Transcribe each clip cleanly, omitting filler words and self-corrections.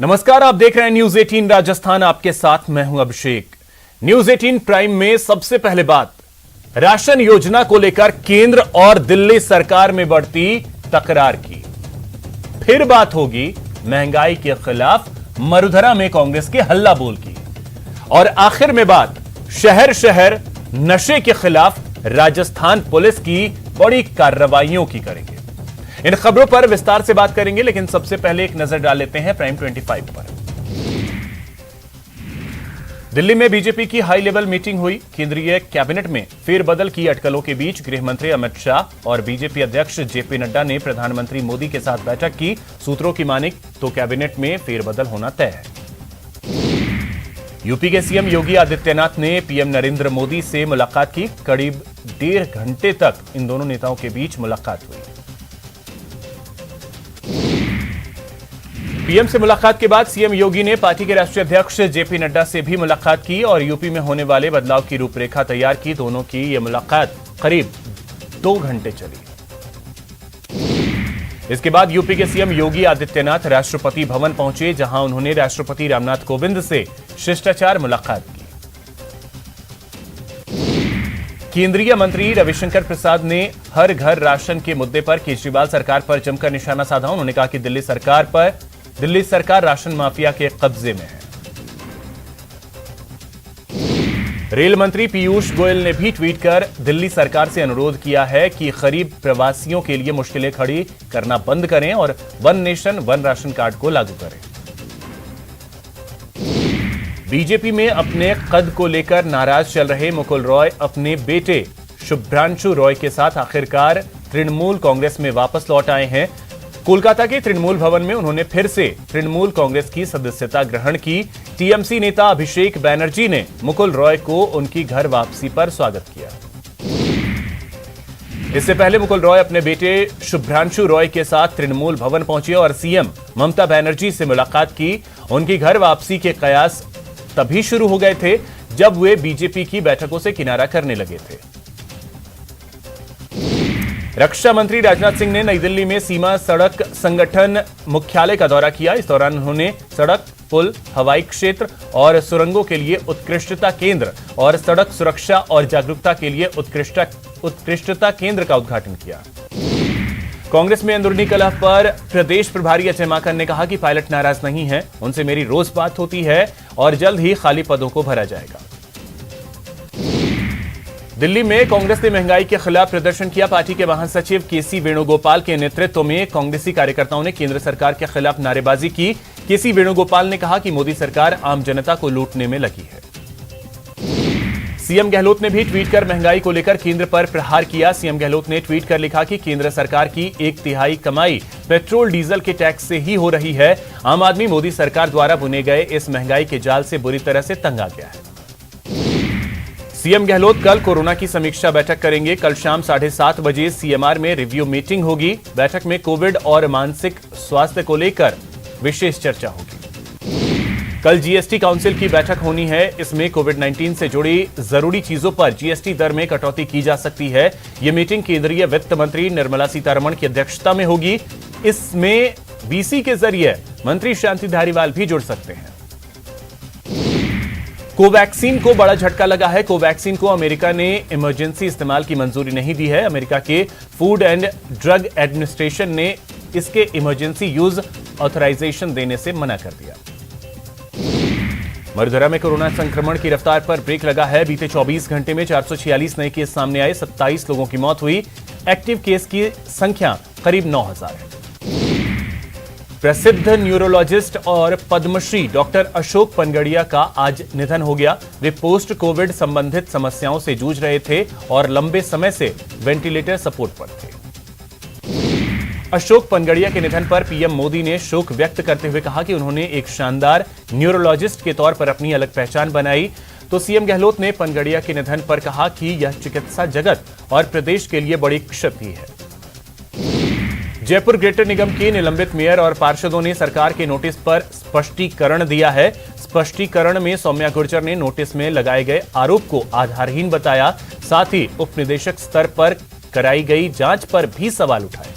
नमस्कार, आप देख रहे हैं न्यूज 18 राजस्थान। आपके साथ मैं हूं अभिषेक। न्यूज 18 प्राइम में सबसे पहले बात, राशन योजना को लेकर केंद्र और दिल्ली सरकार में बढ़ती तकरार की। फिर बात होगी महंगाई के खिलाफ मरुधरा में कांग्रेस के हल्ला बोल की। और आखिर में बात शहर शहर नशे के खिलाफ राजस्थान पुलिस की बड़ी कार्रवाइयों की करेंगे। इन खबरों पर विस्तार से बात करेंगे, लेकिन सबसे पहले एक नजर डाल लेते हैं प्राइम 25 पर। दिल्ली में बीजेपी की हाई लेवल मीटिंग हुई। केंद्रीय कैबिनेट में फेरबदल की अटकलों के बीच गृह मंत्री अमित शाह और बीजेपी अध्यक्ष जेपी नड्डा ने प्रधानमंत्री मोदी के साथ बैठक की। सूत्रों की माने तो कैबिनेट में फेरबदल होना तय है। यूपी के सीएम योगी आदित्यनाथ ने पीएम नरेंद्र मोदी से मुलाकात की। करीब 1.5 घंटे तक इन दोनों नेताओं के बीच मुलाकात हुई। पीएम से मुलाकात के बाद सीएम योगी ने पार्टी के राष्ट्रीय अध्यक्ष जेपी नड्डा से भी मुलाकात की और यूपी में होने वाले बदलाव की रूपरेखा तैयार की। दोनों की यह मुलाकात करीब 2 घंटे चली। इसके बाद यूपी के सीएम योगी आदित्यनाथ राष्ट्रपति भवन पहुंचे, जहां उन्होंने राष्ट्रपति रामनाथ कोविंद से शिष्टाचार मुलाकात की। केंद्रीय मंत्री रविशंकर प्रसाद ने हर घर राशन के मुद्दे पर केजरीवाल सरकार पर जमकर निशाना साधा। उन्होंने कहा कि दिल्ली सरकार राशन माफिया के कब्जे में है। रेल मंत्री पीयूष गोयल ने भी ट्वीट कर दिल्ली सरकार से अनुरोध किया है कि गरीब प्रवासियों के लिए मुश्किलें खड़ी करना बंद करें और one nation one ration card को लागू करें। बीजेपी में अपने कद को लेकर नाराज चल रहे मुकुल रॉय अपने बेटे शुभ्रांशु रॉय के साथ आखिरकार तृणमूल कांग्रेस में वापस लौट आए हैं। कोलकाता के तृणमूल भवन में उन्होंने फिर से तृणमूल कांग्रेस की सदस्यता ग्रहण की। टीएमसी नेता अभिषेक बैनर्जी ने मुकुल रॉय को उनकी घर वापसी पर स्वागत किया। इससे पहले मुकुल रॉय अपने बेटे शुभ्रांशु रॉय के साथ तृणमूल भवन पहुंचे और सीएम ममता बनर्जी से मुलाकात की। उनकी घर वापसी के कयास तभी शुरू हो गए थे जब वे बीजेपी की बैठकों से किनारा करने लगे थे। रक्षा मंत्री राजनाथ सिंह ने नई दिल्ली में सीमा सड़क संगठन मुख्यालय का दौरा किया। इस दौरान उन्होंने सड़क, पुल, हवाई क्षेत्र और सुरंगों के लिए उत्कृष्टता केंद्र और सड़क सुरक्षा और जागरूकता के लिए उत्कृष्टता केंद्र का उद्घाटन किया। कांग्रेस में अंदरूनी कलह पर प्रदेश प्रभारी अजय माकन ने कहा कि पायलट नाराज नहीं है, उनसे मेरी रोज बात होती है और जल्द ही खाली पदों को भरा जाएगा। दिल्ली में कांग्रेस ने महंगाई के खिलाफ प्रदर्शन किया। पार्टी के महासचिव केसी वेणुगोपाल के नेतृत्व में कांग्रेसी कार्यकर्ताओं ने केंद्र सरकार के खिलाफ नारेबाजी की। केसी वेणुगोपाल ने कहा कि मोदी सरकार आम जनता को लूटने में लगी है। सीएम गहलोत ने भी ट्वीट कर महंगाई को लेकर केंद्र पर प्रहार किया। सीएम गहलोत ने ट्वीट कर लिखा कि केंद्र सरकार की 1/3 कमाई पेट्रोल डीजल के टैक्स से ही हो रही है। आम आदमी मोदी सरकार द्वारा बुने गए इस महंगाई के जाल से बुरी तरह से तंग आ गया है। सीएम गहलोत कल कोरोना की समीक्षा बैठक करेंगे। कल शाम 7:30 बजे सीएमआर में रिव्यू मीटिंग होगी। बैठक में कोविड और मानसिक स्वास्थ्य को लेकर विशेष चर्चा होगी। कल जीएसटी काउंसिल की बैठक होनी है। इसमें कोविड-19 से जुड़ी जरूरी चीजों पर जीएसटी दर में कटौती की जा सकती है। यह मीटिंग केंद्रीय वित्त मंत्री निर्मला सीतारमण की अध्यक्षता में होगी। इसमें वीसी के जरिए मंत्री शांति धारीवाल भी जुड़ सकते हैं। कोवैक्सीन को बड़ा झटका लगा है। कोवैक्सीन को अमेरिका ने इमरजेंसी इस्तेमाल की मंजूरी नहीं दी है। अमेरिका के फूड एंड ड्रग एडमिनिस्ट्रेशन ने इसके इमरजेंसी यूज ऑथराइजेशन देने से मना कर दिया। मरुधरा में कोरोना संक्रमण की रफ्तार पर ब्रेक लगा है। बीते 24 घंटे में 446 नए केस सामने आए। 27 लोगों की मौत हुई। एक्टिव केस की संख्या करीब 9000 है। प्रसिद्ध न्यूरोलॉजिस्ट और पद्मश्री डॉक्टर अशोक पनगड़िया का आज निधन हो गया। वे पोस्ट कोविड संबंधित समस्याओं से जूझ रहे थे और लंबे समय से वेंटिलेटर सपोर्ट पर थे। अशोक पनगड़िया के निधन पर पीएम मोदी ने शोक व्यक्त करते हुए कहा कि उन्होंने एक शानदार न्यूरोलॉजिस्ट के तौर पर अपनी अलग पहचान बनाई। तो सीएम गहलोत ने पनगड़िया के निधन पर कहा कि यह चिकित्सा जगत और प्रदेश के लिए बड़ी क्षति है। जयपुर ग्रेटर निगम के निलंबित मेयर और पार्षदों ने सरकार के नोटिस पर स्पष्टीकरण दिया है। स्पष्टीकरण में सौम्या गुर्जर ने नोटिस में लगाए गए आरोप को आधारहीन बताया। साथ ही उप निदेशक स्तर पर कराई गई जांच पर भी सवाल उठाए।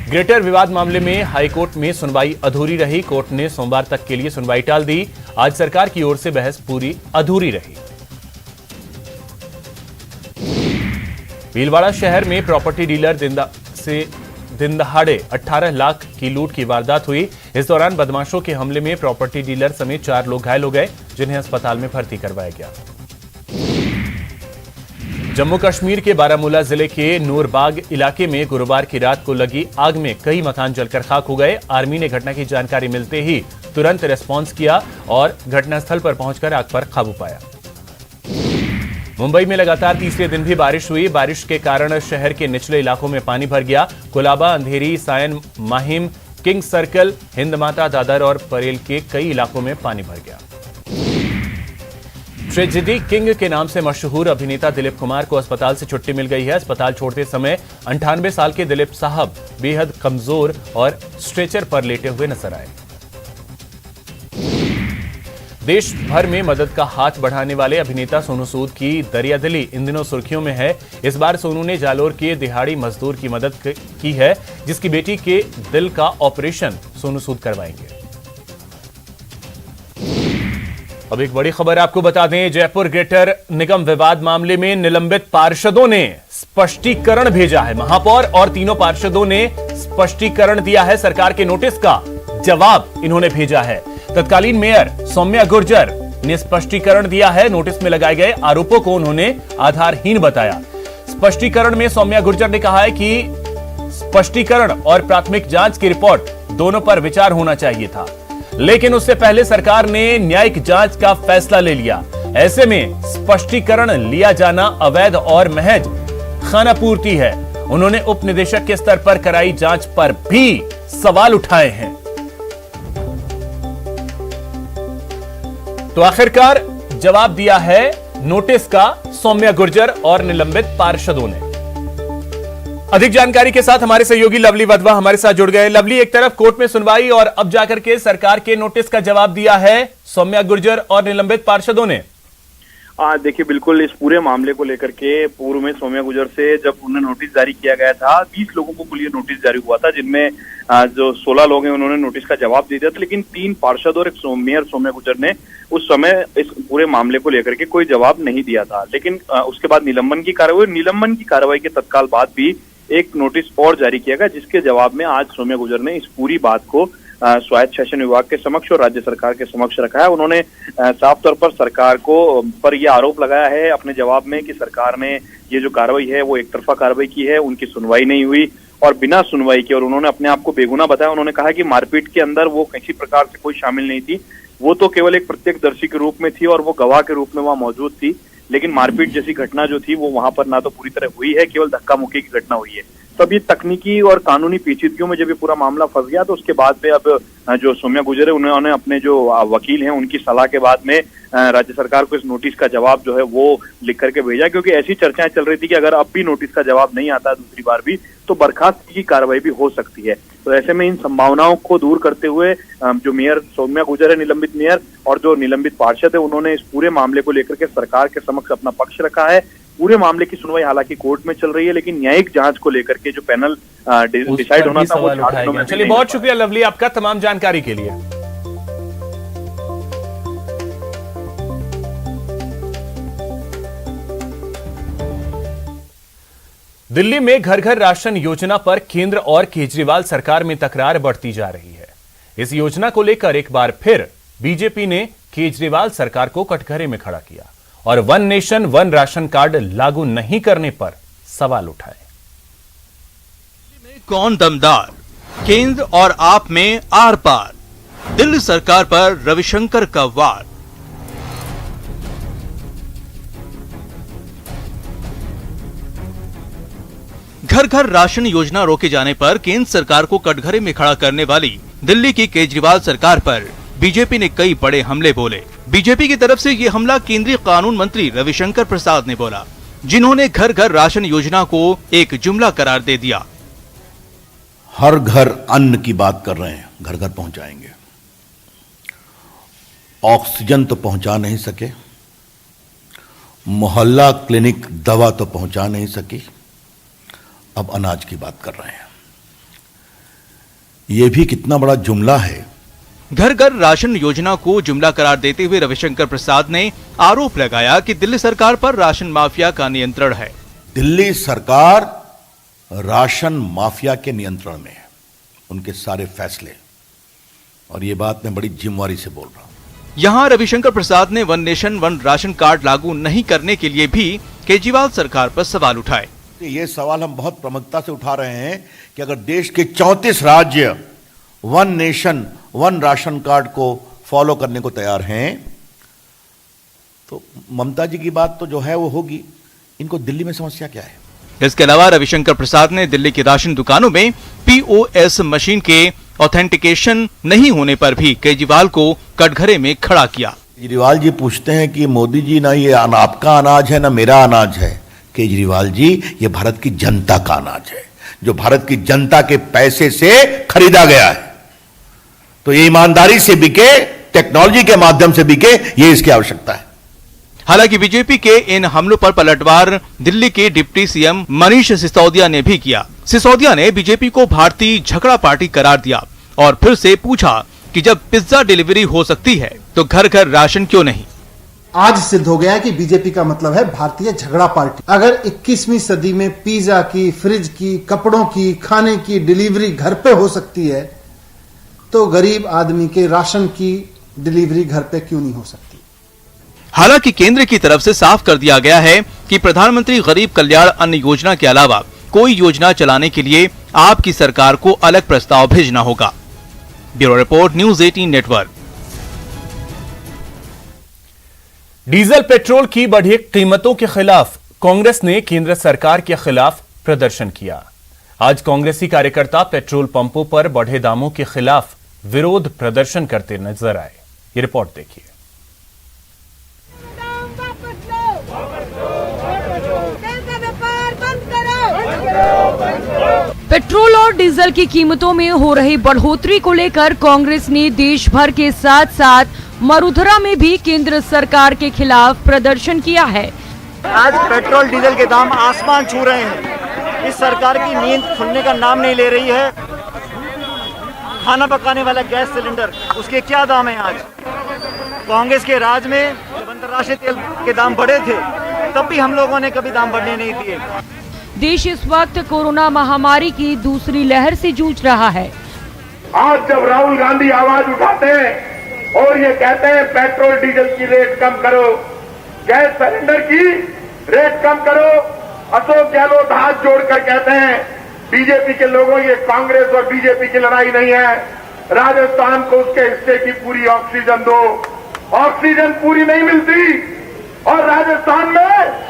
ग्रेटर विवाद मामले में हाईकोर्ट में सुनवाई अधूरी रही। कोर्ट ने सोमवार तक के लिए सुनवाई टाल दी। आज सरकार की ओर से बहस पूरी अधूरी रही। भीलवाड़ा शहर में प्रॉपर्टी डीलर दिन दहाड़े 18 लाख की लूट की वारदात हुई। इस दौरान बदमाशों के हमले में प्रॉपर्टी डीलर समेत 4 लोग घायल हो गए, जिन्हें अस्पताल में भर्ती करवाया गया। जम्मू कश्मीर के बारामूला जिले के नूरबाग इलाके में गुरुवार की रात को लगी आग में कई मकान जलकर खाक हो गए। आर्मी ने घटना की जानकारी मिलते ही तुरंत रिस्पांस किया और घटनास्थल पर पहुंचकर आग पर काबू पाया। मुंबई में लगातार तीसरे दिन भी बारिश हुई। बारिश के कारण शहर के निचले इलाकों में पानी भर गया। कोलाबा, अंधेरी, सायन, माहिम, किंग सर्कल, हिंदमाता, दादर और परेल के कई इलाकों में पानी भर गया। ट्रेजेडी किंग के नाम से मशहूर अभिनेता दिलीप कुमार को अस्पताल से छुट्टी मिल गई है। अस्पताल छोड़ते समय 98 साल के दिलीप साहब बेहद कमजोर और स्ट्रेचर पर लेटे हुए नजर आए। देश भर में मदद का हाथ बढ़ाने वाले अभिनेता सोनू सूद की दरियादिली इन दिनों सुर्खियों में है। इस बार सोनू ने जालोर के दिहाड़ी मजदूर की मदद की है, जिसकी बेटी के दिल का ऑपरेशन सोनू सूद करवाएंगे। अब एक बड़ी खबर आपको बता दें, जयपुर ग्रेटर निगम विवाद मामले में निलंबित पार्षदों ने स्पष्टीकरण भेजा है। महापौर और तीनों पार्षदों ने स्पष्टीकरण दिया है। सरकार के नोटिस का जवाब इन्होंने भेजा है। तत्कालीन मेयर सौम्या गुर्जर ने स्पष्टीकरण दिया है। नोटिस में लगाए गए आरोपों को उन्होंने आधारहीन बताया। स्पष्टीकरण में सौम्या गुर्जर ने कहा है कि स्पष्टीकरण और प्राथमिक जांच की रिपोर्ट दोनों पर विचार होना चाहिए था, लेकिन उससे पहले सरकार ने न्यायिक जांच का फैसला ले लिया। ऐसे में स्पष्टीकरण लिया जाना अवैध और महज खानापूर्ति है। उन्होंने उप निदेशक के स्तर पर कराई जांच पर भी सवाल उठाए हैं। तो आखिरकार जवाब दिया है नोटिस का सौम्या गुर्जर और निलंबित पार्षदों ने। अधिक जानकारी के साथ हमारे सहयोगी लवली वधवा हमारे साथ जुड़ गए। लवली, एक तरफ कोर्ट में सुनवाई और अब जाकर के सरकार के नोटिस का जवाब दिया है सौम्या गुर्जर और निलंबित पार्षदों ने। देखिए, बिल्कुल इस पूरे मामले को लेकर के पूर्व में सौम्या गुर्जर से जब उन्हें नोटिस जारी किया गया था, 20 लोगों को कुल ये नोटिस जारी हुआ था, जिनमें जो 16 लोग हैं उन्होंने नोटिस का जवाब दे दिया था, लेकिन 3 पार्षद और एक मेयर सौम्या गुर्जर ने उस समय इस पूरे मामले को लेकर के कोई जवाब नहीं दिया था। लेकिन उसके बाद निलंबन की कार्रवाई के तत्काल बाद भी एक नोटिस और जारी किया गया, जिसके जवाब में आज सौम्या गुर्जर ने इस पूरी बात को स्वायत्त शासन विभाग के समक्ष और राज्य सरकार के समक्ष रखा है। उन्होंने साफ तौर पर सरकार को पर यह आरोप लगाया है अपने जवाब में कि सरकार ने ये जो कार्रवाई है वो एक तरफा कार्रवाई की है, उनकी सुनवाई नहीं हुई और बिना सुनवाई के, और उन्होंने अपने आप को बेगुनाह बताया। उन्होंने कहा कि मारपीट के अंदर वो किसी प्रकार से कोई शामिल नहीं थी, वो तो केवल एक प्रत्यक्षदर्शी के रूप में थी और वो गवाह के रूप में वहां मौजूद थी, लेकिन मारपीट जैसी घटना जो थी वो वहां पर ना तो पूरी तरह हुई है, केवल धक्का मुक्की की घटना हुई है। तब ये तकनीकी और कानूनी पेचीदगियों में जब ये पूरा मामला फंस गया तो उसके बाद में अब जो सौम्या गुर्जर है उन्होंने अपने जो वकील हैं उनकी सलाह के बाद में राज्य सरकार को इस नोटिस का जवाब जो है वो लिख करके भेजा, क्योंकि ऐसी चर्चाएं चल रही थी कि अगर अब भी नोटिस का जवाब नहीं आता दूसरी बार भी तो बर्खास्तगी की कार्रवाई भी हो सकती है। तो ऐसे में इन संभावनाओं को दूर करते हुए जो मेयर सौम्या गुर्जर है, निलंबित मेयर, और जो निलंबित पार्षद है, उन्होंने इस पूरे मामले को लेकर के सरकार के समक्ष अपना पक्ष रखा है। पूरे मामले की सुनवाई हालांकि कोर्ट में चल रही है, लेकिन न्यायिक जांच को लेकर के जो पैनल डिसाइड होना था वो 4 दिनों में। चलिए, बहुत शुक्रिया लवली आपका तमाम जानकारी के लिए। दिल्ली में घर घर राशन योजना पर केंद्र और केजरीवाल सरकार में तकरार बढ़ती जा रही है। इस योजना को लेकर एक बार फिर बीजेपी ने केजरीवाल सरकार को कटघरे में खड़ा किया और one nation one ration card लागू नहीं करने पर सवाल उठाए। कौन दमदार, केंद्र और आप में आर पार, दिल्ली सरकार पर रविशंकर का वार। घर घर राशन योजना रोके जाने पर केंद्र सरकार को कटघरे में खड़ा करने वाली दिल्ली की केजरीवाल सरकार पर बीजेपी ने कई बड़े हमले बोले। बीजेपी की तरफ से ये हमला केंद्रीय कानून मंत्री रविशंकर प्रसाद ने बोला, जिन्होंने घर घर राशन योजना को एक जुमला करार दे दिया। हर घर अन्न की बात कर रहे हैं, घर घर पहुंचाएंगे। ऑक्सीजन तो पहुंचा नहीं सके, मोहल्ला क्लिनिक दवा तो पहुंचा नहीं सकी, अब अनाज की बात कर रहे हैं। ये भी कितना बड़ा जुमला है। घर घर राशन योजना को जुमला करार देते हुए रविशंकर प्रसाद ने आरोप लगाया कि दिल्ली सरकार पर राशन माफिया का नियंत्रण है। दिल्ली सरकार राशन माफिया के नियंत्रण में है, उनके सारे फैसले, और ये बात मैं बड़ी जिम्मेवारी से बोल रहा हूं। यहाँ रविशंकर प्रसाद ने one nation one ration card लागू नहीं करने के लिए भी केजरीवाल सरकार पर सवाल उठाए। ये सवाल हम बहुत प्रमुखता से उठा रहे हैं कि अगर देश के 34 राज्य one nation one ration card को फॉलो करने को तैयार हैं, तो ममता जी की बात तो जो है वो होगी। इनको दिल्ली में समस्या क्या है? इसके अलावा रविशंकर प्रसाद ने दिल्ली की राशन दुकानों में POS मशीन के ऑथेंटिकेशन नहीं होने पर भी केजरीवाल को कटघरे में खड़ा किया। केजरीवाल जी पूछते हैं कि मोदी जी ना ये आपका अनाज है ना मेरा अनाज है। केजरीवाल जी, ये भारत की जनता का अनाज है, जो भारत की जनता के पैसे से खरीदा गया है। तो ये ईमानदारी से बिके, टेक्नोलॉजी के माध्यम से बिके, ये इसकी आवश्यकता है। हालांकि बीजेपी के इन हमलों पर पलटवार दिल्ली के डिप्टी सीएम मनीष सिसोदिया ने भी किया। सिसोदिया ने बीजेपी को भारतीय झगड़ा पार्टी करार दिया और फिर से पूछा कि जब पिज्जा डिलीवरी हो सकती है तो घर घर राशन क्यों नहीं। आज सिद्ध हो गया कि बीजेपी का मतलब है भारतीय झगड़ा पार्टी। अगर 21वीं सदी में पिज्जा की, फ्रिज की, कपड़ों की, खाने की डिलीवरी घर पे हो सकती है, तो गरीब आदमी के राशन की डिलीवरी घर पे क्यों नहीं हो सकती? हालांकि केंद्र की तरफ से साफ कर दिया गया है कि प्रधानमंत्री गरीब कल्याण अन्न योजना के अलावा कोई योजना चलाने के लिए आपकी सरकार को अलग प्रस्ताव भेजना होगा। Bureau report, news 18 network. Diesel petrol की बढ़ी कीमतों के खिलाफ कांग्रेस ने केंद्र सरकार के खिलाफ प्रदर्शन किया। आज कांग्रेसी कार्यकर्ता पेट्रोल पंपों पर बढ़े दामों के खिलाफ विरोध प्रदर्शन करते नजर आए। ये रिपोर्ट देखिए। पेट्रोल और डीजल की कीमतों में हो रही बढ़ोतरी को लेकर कांग्रेस ने देश भर के साथ साथ मरुधरा में भी केंद्र सरकार के खिलाफ प्रदर्शन किया है। आज पेट्रोल डीजल के दाम आसमान छू रहे हैं। इस सरकार की नींद खुलने का नाम नहीं ले रही है। खाना पकाने वाला गैस सिलेंडर, उसके क्या दाम है आज? कांग्रेस के राज में जब अंतर्राष्ट्रीय तेल के दाम बढ़े थे, तब भी हम लोगों ने कभी दाम बढ़ने नहीं दिए। देश इस वक्त कोरोना महामारी की दूसरी लहर से जूझ रहा है। आज जब राहुल गांधी आवाज उठाते हैं और ये कहते हैं पेट्रोल डीजल की रेट कम करो, गैस सिलेंडर की रेट कम करो, अशोक गहलोत हाथ जोड़कर कहते हैं बीजेपी के लोगों, ये कांग्रेस और बीजेपी की लड़ाई नहीं है, राजस्थान को उसके हिस्से की पूरी ऑक्सीजन दो। ऑक्सीजन पूरी नहीं मिलती और राजस्थान में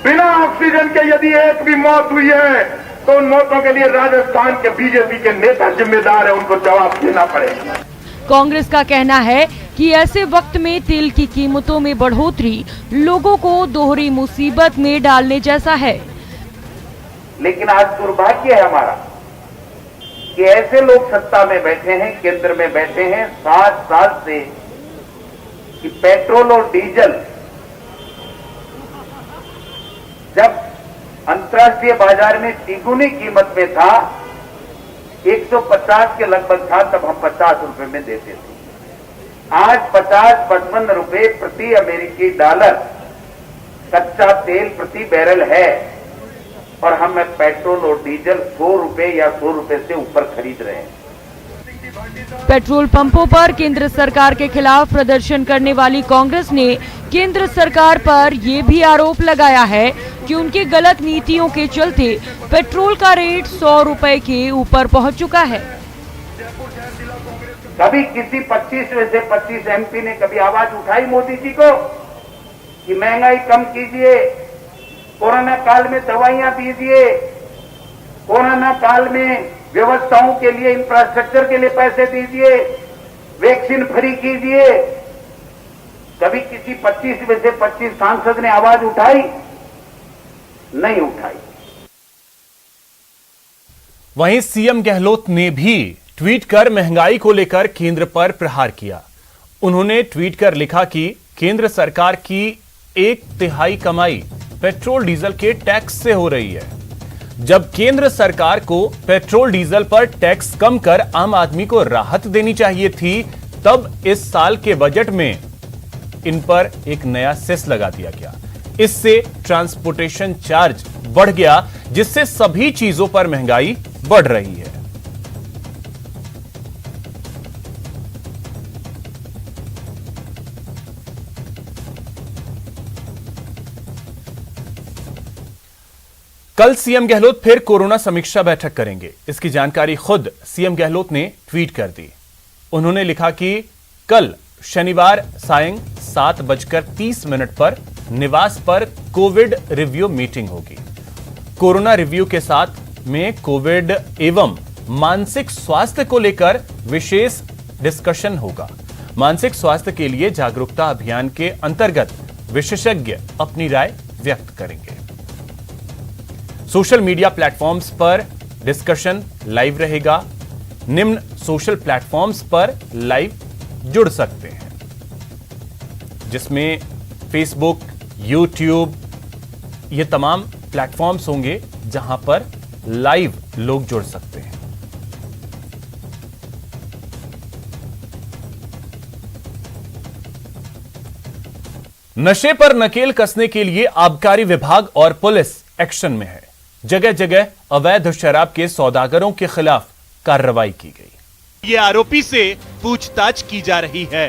बिना ऑक्सीजन के यदि एक भी मौत हुई है तो उन मौतों के लिए राजस्थान के बीजेपी के नेता जिम्मेदार है, उनको जवाब देना पड़ेगा। कांग्रेस का कहना है कि ऐसे वक्त में तेल की कीमतों में बढ़ोतरी लोगों को दोहरी मुसीबत में डालने जैसा है। लेकिन आज दुर्भाग्य है हमारा कि ऐसे लोग सत्ता में बैठे हैं, केंद्र में बैठे हैं 60 साल से, कि पेट्रोल और डीजल जब अंतर्राष्ट्रीय बाजार में तिगुनी कीमत में था, 150 के लगभग था, तब हम 50 रुपए में देते थे। आज 50-55 रुपए प्रति अमेरिकी डॉलर कच्चा तेल प्रति बैरल है और हम पेट्रोल और डीजल 100 रुपए या 100 रुपए से ऊपर खरीद रहे हैं। पेट्रोल पंपों पर केंद्र सरकार के खिलाफ प्रदर्शन करने वाली कांग्रेस ने केंद्र सरकार पर यह भी आरोप लगाया है कि उनके गलत नीतियों के चलते पेट्रोल का रेट 100 रुपए के ऊपर पहुंच चुका है। कभी किसी 25 में से 25 MP ने कभी आवाज उठाई मोदी जी को कि महंगाई कम कीजिए, कोरोना काल में दवाइयां दीजिए, कोरोना काल में व्यवस्थाओं के लिए, इंफ्रास्ट्रक्चर के लिए पैसे दीजिए, वैक्सीन फ्री कीजिए? कभी किसी 25 में से 25 सांसद ने आवाज उठाई? नहीं उठाई। वहीं सीएम गहलोत ने भी ट्वीट कर महंगाई को लेकर केंद्र पर प्रहार किया। उन्होंने ट्वीट कर लिखा कि केंद्र सरकार की 1/3 कमाई पेट्रोल डीजल के टैक्स से हो रही है। जब केंद्र सरकार को पेट्रोल डीजल पर टैक्स कम कर आम आदमी को राहत देनी चाहिए थी, तब इस साल के बजट में इन पर एक नया सेस लगा दिया गया। इससे ट्रांसपोर्टेशन चार्ज बढ़ गया, जिससे सभी चीजों पर महंगाई बढ़ रही है। कल सीएम गहलोत फिर कोरोना समीक्षा बैठक करेंगे। इसकी जानकारी खुद सीएम गहलोत ने ट्वीट कर दी। उन्होंने लिखा कि कल शनिवार सायं 7:30 पर निवास पर कोविड रिव्यू मीटिंग होगी। कोरोना रिव्यू के साथ में कोविड एवं मानसिक स्वास्थ्य को लेकर विशेष डिस्कशन होगा। मानसिक स्वास्थ्य के लिए जागरूकता अभियान के अंतर्गत विशेषज्ञ अपनी राय व्यक्त करेंगे। सोशल मीडिया प्लेटफॉर्म्स पर डिस्कशन लाइव रहेगा। निम्न सोशल प्लेटफॉर्म्स पर लाइव जुड़ सकते हैं, जिसमें फेसबुक, यूट्यूब, ये तमाम प्लेटफॉर्म्स होंगे जहां पर लाइव लोग जुड़ सकते हैं। नशे पर नकेल कसने के लिए आबकारी विभाग और पुलिस एक्शन में है। जगह जगह अवैध शराब के सौदागरों के खिलाफ कार्रवाई की गई। ये आरोपी से पूछताछ की जा रही है।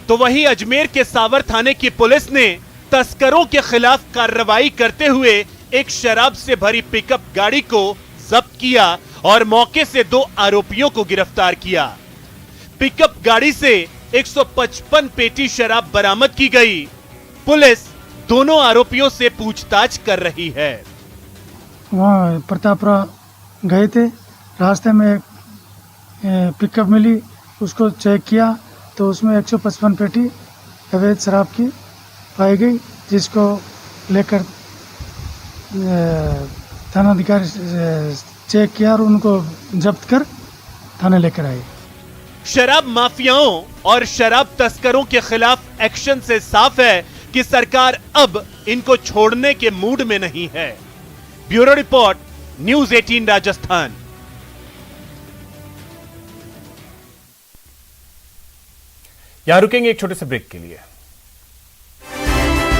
तो वहीं अजमेर के सावर थाने की पुलिस ने तस्करों के खिलाफ कार्रवाई करते हुए एक शराब से भरी पिकअप गाड़ी को जब्त किया और मौके से 2 आरोपियों को गिरफ्तार किया। पिकअप गाड़ी से 155 पेटी शराब बरामद की गई। पुलिस दोनों आरोपियों से पूछताछ कर रही है। वहाँ प्रतापपुरा गए थे, रास्ते में एक पिकअप मिली, उसको चेक किया तो उसमें 155 पेटी अवैध शराब की पाई गई, जिसको लेकर थानाधिकारी चेक किया और उनको जब्त कर थाने लेकर आए। शराब माफियाओं और शराब तस्करों के खिलाफ एक्शन से साफ है कि सरकार अब इनको छोड़ने के मूड में नहीं है। Bureau report, news 18 Rajasthan. यहां रुकेंगे एक छोटे से ब्रेक के लिए।